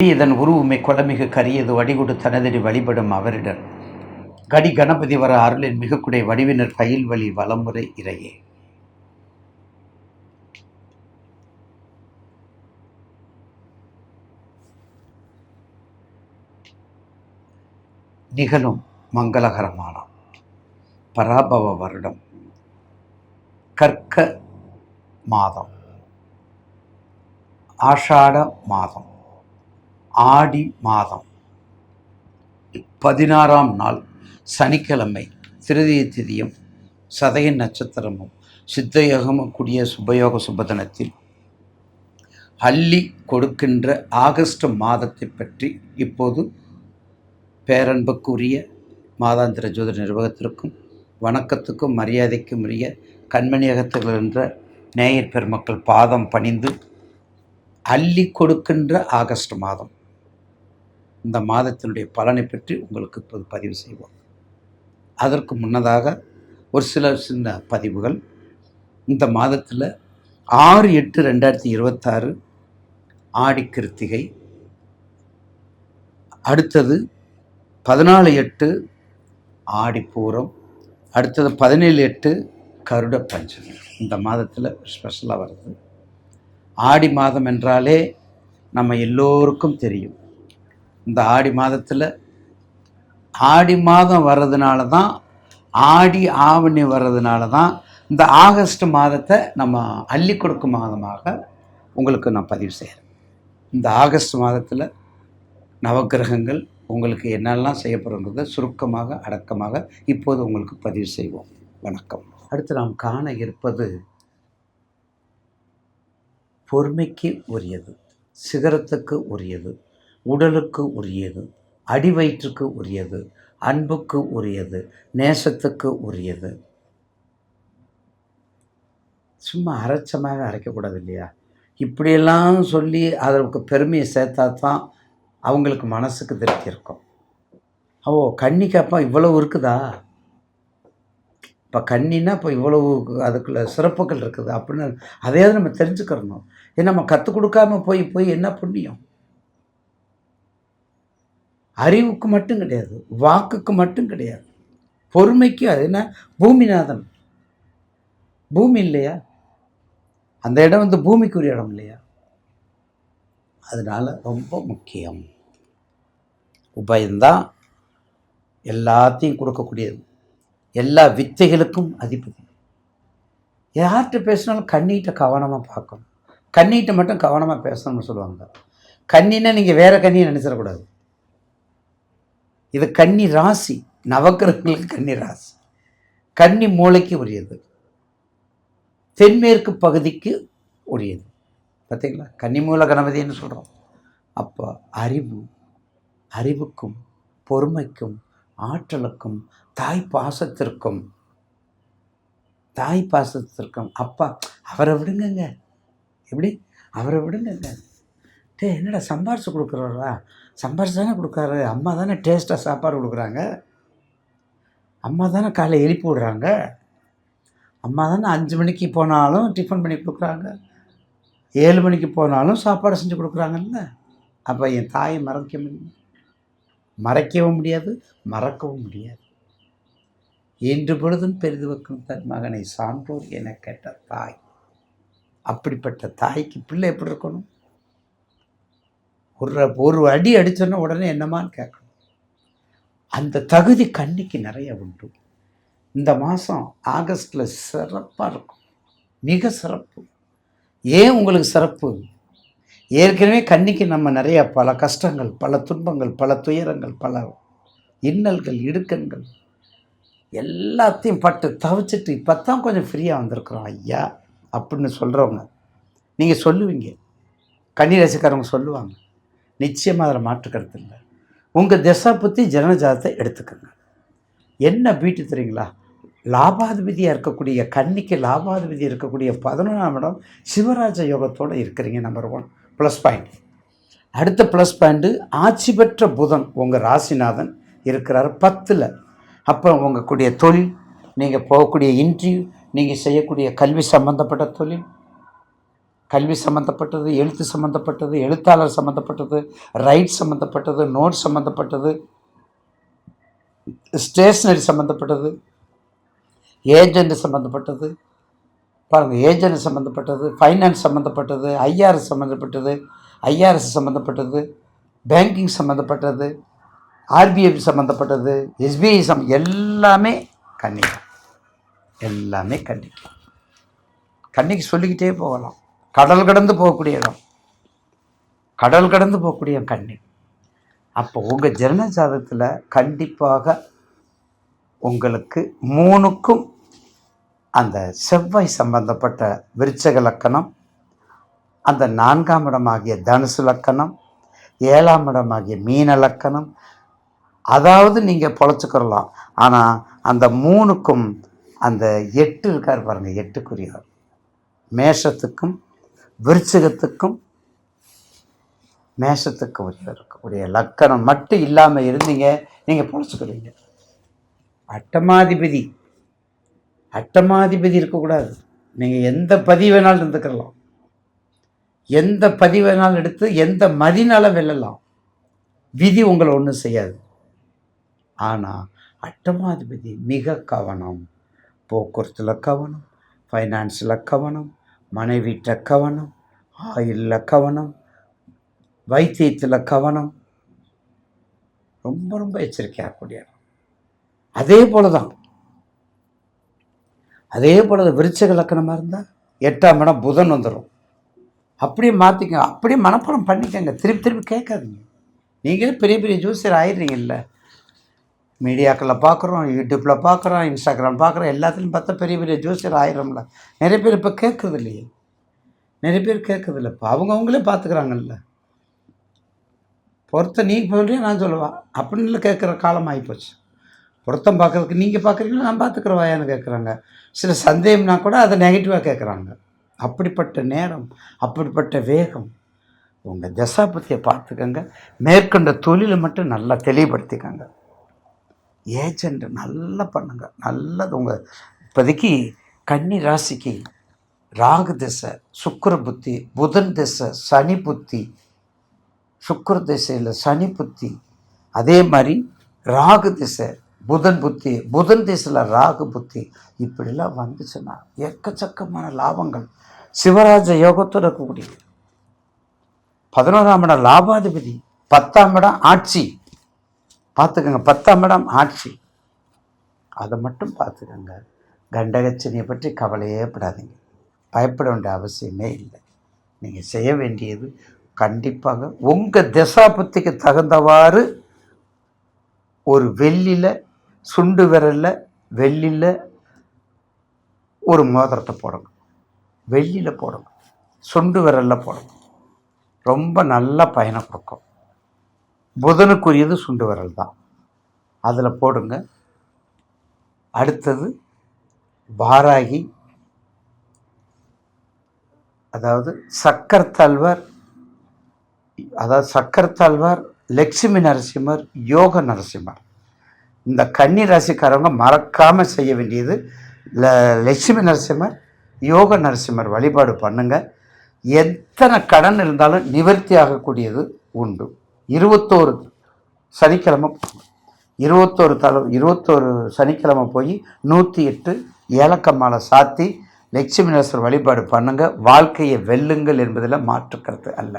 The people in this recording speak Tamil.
இதன் உருவுமை கொலமிகு கரியது வடிகொடு தனதடி வழிபடும் அவரிடர் கடி கணபதி வர அருளின் மிகக்குடை வடிவினர் பயில் வழி வளமுறை இறையே. நிகழும் மங்களகரமான பராபவ வருடம் கற்க மாதம் ஆஷாட மாதம் ஆடி மாதம் 16ஆம் நாள் சனிக்கிழமை திருதிய திதியும் சதய நட்சத்திரமும் சித்தயோகமும் கூடிய சுபயோக சுபதனத்தில் அள்ளி கொடுக்கின்ற ஆகஸ்ட் மாதத்தை பற்றி இப்போது பேரன்புக்குரிய மாதாந்திர ஜோதிட நிர்வாகத்திற்கும் வணக்கத்துக்கும் மரியாதைக்கும் உரிய கண்மணியகத்தில் என்ற நேயர் பெருமக்கள் பாதம் பணிந்து அள்ளி கொடுக்கின்ற ஆகஸ்ட் மாதம் இந்த மாதத்தினுடைய பலனை பற்றி உங்களுக்கு இப்போது பதிவு செய்வோம். அதற்கு முன்னதாக ஒரு சின்ன பதிவுகள். இந்த மாதத்தில் 6/8/2026 ஆடி கிருத்திகை, அடுத்தது 14/8 ஆடி பூரம், அடுத்தது 17/8 கருட பஞ்சமி. இந்த மாதத்தில் ஸ்பெஷலாக வருது. ஆடி மாதம் என்றாலே நம்ம எல்லோருக்கும் தெரியும். இந்த ஆடி மாதத்தில் ஆடி மாதம் வர்றதுனால தான், ஆடி ஆவணி வர்றதுனால தான் இந்த ஆகஸ்ட் மாதத்தை நம்ம அள்ளி கொடுக்கும் மாதமாக உங்களுக்கு நான் பதிவு செய்கிறேன். இந்த ஆகஸ்ட் மாதத்தில் நவக்கிரகங்கள் உங்களுக்கு என்னெல்லாம் செய்யப்படுறத சுருக்கமாக அடக்கமாக இப்போது உங்களுக்கு பதிவு செய்வோம். வணக்கம். அடுத்து நாம் காண இருப்பது பொறுமைக்கு உரியது, சிகரத்துக்கு உரியது, உடலுக்கு உரியது, அடிவயிற்றுக்கு உரியது, அன்புக்கு உரியது, நேசத்துக்கு உரியது. சும்மா அரைச்சமாக அரைக்கக்கூடாது இல்லையா? இப்படியெல்லாம் சொல்லி அதற்கு பெருமையை சேர்த்தா தான் அவங்களுக்கு மனசுக்கு திருப்தி இருக்கும். கன்னிக்கு அப்போ இவ்வளவு இருக்குதா, இப்போ கன்னின்னா இப்போ இவ்வளவு அதுக்குள்ள சிறப்புகள் இருக்குது அப்படின்னு அதையாவது நம்ம தெரிஞ்சுக்கிறணும். ஏன்னா நம்ம கற்றுக் கொடுக்காம போய் என்ன புண்ணியம்? அறிவுக்கு மட்டும் கிடையாது, வாக்குக்கு மட்டும் கிடையாது, பொறுமைக்கு. அது என்ன, பூமிநாதன் பூமி இல்லையா? அந்த இடம் வந்து பூமிக்குரிய இடம் இல்லையா? அதனால ரொம்ப முக்கியம். உபயம்தான் எல்லாத்தையும் கொடுக்கக்கூடியது, எல்லா வித்தைகளுக்கும் அதிபதி. யார்கிட்ட பேசினாலும் கண்ணிகிட்ட கவனமாக பார்க்கணும். கண்ணிகிட்ட மட்டும் கவனமாக பேசணும்னு சொல்லுவாங்க. கண்ணின்னா நீங்கள் வேற கண்ணியை நினைச்சிடக்கூடாது. இது கன்னி ராசி, நவக்கிரகங்களுக்கு கன்னி ராசி. கன்னி மூளைக்கு உரியது, தென்மேற்கு பகுதிக்கு உரியது. பார்த்தீங்களா? கன்னி மூல கணபதினு சொல்கிறோம். அப்போ அறிவுக்கும் பொறுமைக்கும் ஆற்றலுக்கும் தாய் பாசத்திற்கும் அப்பா அவரை விடுங்கங்க. எப்படி அவரை விடுங்கங்க? என்னடா சம்பாரிச்சு கொடுக்குறாரா? சம்பாரிச்சு தானே கொடுக்குறாரு. அம்மா தானே டேஸ்ட்டாக சாப்பாடு கொடுக்குறாங்க, அம்மா தானே காலையில் எழுப்பி விடுறாங்க, அம்மா தானே 5 மணிக்கு போனாலும் டிஃபன் பண்ணி கொடுக்குறாங்க, 7 மணிக்கு போனாலும் சாப்பாடு செஞ்சு கொடுக்குறாங்கல்ல. அப்போ என் தாயை மறைக்கவும் முடியாது, மறக்கவும் முடியாது. என்று பொழுதும் பெரிது வைக்கும் தன் மகனை சான்றோர் என கேட்ட தாய். அப்படிப்பட்ட தாய்க்கு பிள்ளை எப்படி இருக்கணும்? ஒரு அடி அடித்தோன்னா உடனே என்னமான்னு கேட்கணும். அந்த தகுதி கன்னிக்கு நிறைய உண்டு. இந்த மாதம் ஆகஸ்டில் சிறப்பாக இருக்கும், மிக சிறப்பு. ஏன் உங்களுக்கு சிறப்பு? ஏற்கனவே கன்னிக்கு நம்ம நிறைய பல கஷ்டங்கள், பல துன்பங்கள், பல துயரங்கள், பல இன்னல்கள், இடுக்கண்கள் எல்லாத்தையும் பட்டு தவிச்சிட்டு இப்போ தான் கொஞ்சம் ஃப்ரீயாக வந்திருக்கிறோம் ஐயா அப்படின்னு சொல்கிறவங்க நீங்கள் சொல்லுவீங்க. கன்னி ராசிக்காரவங்க சொல்லுவாங்க. நிச்சயமாக அதில் மாற்று கருத்து இல்லை. உங்கள் திசை பற்றி ஜனனஜாதத்தை எடுத்துக்கோங்க. என்ன பீட்டு தெரியுங்களா? லாபாதிபதியாக இருக்கக்கூடிய கன்னிக்கு லாபாதிபதி இருக்கக்கூடிய 11ஆம் இடம் சிவராஜ யோகத்தோடு இருக்கிறீங்க. Number 1 plus point. அடுத்த ப்ளஸ் பாயிண்ட்டு, ஆட்சி பெற்ற புதன் உங்கள் ராசிநாதன் இருக்கிறார் 10ல். அப்போ உங்களுடைய தொழில், நீங்கள் போகக்கூடிய இன்டர்வியூ, நீங்கள் செய்யக்கூடிய கல்வி சம்பந்தப்பட்ட தொழில், கல்வி சம்மந்தப்பட்டது, எழுத்து சம்மந்தப்பட்டது, எழுத்தாளர் சம்மந்தப்பட்டது, ரைட் சம்மந்தப்பட்டது, நோட் சம்மந்தப்பட்டது, ஸ்டேஷ்னரி சம்மந்தப்பட்டது, ஏஜெண்ட் சம்மந்தப்பட்டது, பாருங்கள், ஏஜெண்ட் சம்மந்தப்பட்டது, ஃபைனான்ஸ் சம்மந்தப்பட்டது, ஐஆர்எஸ் சம்மந்தப்பட்டது, ஐஆர்எஸ் சம்மந்தப்பட்டது, பேங்கிங் சம்மந்தப்பட்டது, ஆர்பிஐ சம்மந்தப்பட்டது, எஸ்பிஐ எல்லாமே கன்னிக்கு. எல்லாமே கன்னிக்கு. கன்னிக்கு சொல்லிக்கிட்டே போகலாம். கடல் கடந்து போகக்கூடிய இடம், கடல் கடந்து போகக்கூடிய கன்னி. அப்போ உங்கள் ஜனன ஜாதகத்தில் கண்டிப்பாக உங்களுக்கு 3க்கும் அந்த செவ்வாய் சம்பந்தப்பட்ட விருச்சக லக்கணம், அந்த 4ஆம் இடமாகிய தனுசு லக்கணம், 7ஆம் இடமாகிய மீன லக்கணம், அதாவது நீங்கள் பொழைச்சிக்கிறலாம். ஆனால் அந்த 3க்கும் அந்த 8 இருக்கார் பாருங்கள், 8க்குரியவர் மேஷத்துக்கும் விருச்சிகத்துக்கும் மேஷத்துக்கு இருக்கக்கூடிய லக்கணம் மட்டும் இல்லாமல் இருந்தீங்க, நீங்கள் பொழைச்சிக்கிறீங்க. அட்டமாதிபதி இருக்கக்கூடாது. நீங்கள் எந்த பதிவு வேணாலும் இருந்துக்கலாம், எந்த பதிவு வேணாலும் எடுத்து எந்த மதினால வெல்லலாம், விதி உங்களை ஒன்றும் செய்யாது. ஆனால் அட்டமாதிபதி மிக கவனம், போக்குவரத்தில் கவனம், ஃபைனான்ஸில் கவனம், மனைவிட்ட கவனம், ஆயிலில் கவனம், வைத்தியத்தில் கவனம், ரொம்ப ரொம்ப எச்சரிக்கையாக கூடிய. அதே போல தான் விருச்சிக லக்கணமாக இருந்தால் 8ஆம் இடம் புதன் வந்துடும். அப்படியே மாற்றிக்கங்க, அப்படியே மனப்பாடம் பண்ணிக்கங்க, திருப்பி திருப்பி கேட்காதீங்க. நீங்களே பெரிய பெரிய ஜோசியர் ஆயிடுறீங்கல்ல. மீடியாக்களில் பார்க்குறோம், யூடியூப்பில் பார்க்குறோம், இன்ஸ்டாகிராம் பார்க்குறோம், எல்லாத்துலையும் பார்த்தா பெரிய பெரிய ஜோசியர் ஆயிடும்ல. நிறைய பேர் இப்போ கேட்குறது இல்லையே, நிறைய பேர் கேட்குறது இல்லை. இப்போ அவங்களே பார்த்துக்கிறாங்கல்ல. பொருத்தம் நீங்கள் சொல்கிறீங்க, நான் சொல்லுவா அப்படின்னு கேட்குற காலம் ஆகிப்போச்சு. பொருத்தம் பார்க்குறதுக்கு நீங்கள் பார்க்குறீங்களா, நான் பார்த்துக்குறவாயான்னு கேட்குறாங்க. சில சந்தேகம்னா கூட அதை நெகட்டிவாக கேட்குறாங்க. அப்படிப்பட்ட நேரம், அப்படிப்பட்ட வேகம். உங்கள் தசாபத்தியை பார்த்துக்கங்க. மேற்கொண்ட தொழிலை மட்டும் நல்லா தெளிவுபடுத்திக்கங்க. ஏஜெண்ட் நல்லா பண்ணுங்க, நல்லது. உங்கள் இப்போதைக்கு கன்னி ராசிக்கு ராகு திசை, சுக்கிர புத்தி, புதன் திசை, சனி புத்தி, சுக்கிர திசையில் சனி புத்தி, அதே மாதிரி ராகு திசை, புதன் புத்தி, புதன் திசையில் ராகு புத்தி, இப்படிலாம் வந்துச்சுன்னா எக்கச்சக்கமான லாபங்கள். சிவராஜ யோகத்தோடு இருக்கக்கூடிய 11ஆம் இடம் லாபாதிபதி, 10ஆம் இடம் ஆட்சி. பார்த்துக்கங்க, 10ஆம் இடம் ஆட்சி, அதை மட்டும் பார்த்துக்கங்க. கண்டகச்சனியை பற்றி கவலையே படாதீங்க, பயப்பட வேண்டிய அவசியமே இல்லை. நீங்கள் செய்ய வேண்டியது கண்டிப்பாக உங்கள் தசாபுத்திக்கு தகுந்தவாறு ஒரு வெள்ளியில், சுண்டு விரலில் வெள்ளியில் ஒரு மோதிரத்தை போடுங்க, வெள்ளியில் போடுங்க, சுண்டு விரலில் போடுங்க. ரொம்ப நல்ல பயனை கொடுக்கும். புதனுக்குரியது சுண்டு விரல் தான், அதில் போடுங்க. அடுத்தது வாராகி, அதாவது சக்கரத்தாழ்வார், லட்சுமி நரசிம்மர், யோக நரசிம்மர். இந்த கன்னி ராசிக்காரவங்க மறக்காமல் செய்ய வேண்டியது லட்சுமி நரசிம்மர், யோக நரசிம்மர் வழிபாடு பண்ணுங்கள். எத்தனை கடன் இருந்தாலும் நிவர்த்தி ஆகக்கூடியது உண்டு. 21 சனிக்கிழமை 21 சனிக்கிழமை போய் 108 ஏலக்க மாலை சாத்தி லட்சுமி நரசிம்மர் வழிபாடு பண்ணுங்கள். வாழ்க்கையை வெல்லுங்கள் என்பதில் மாற்றுக்கிறது அல்ல.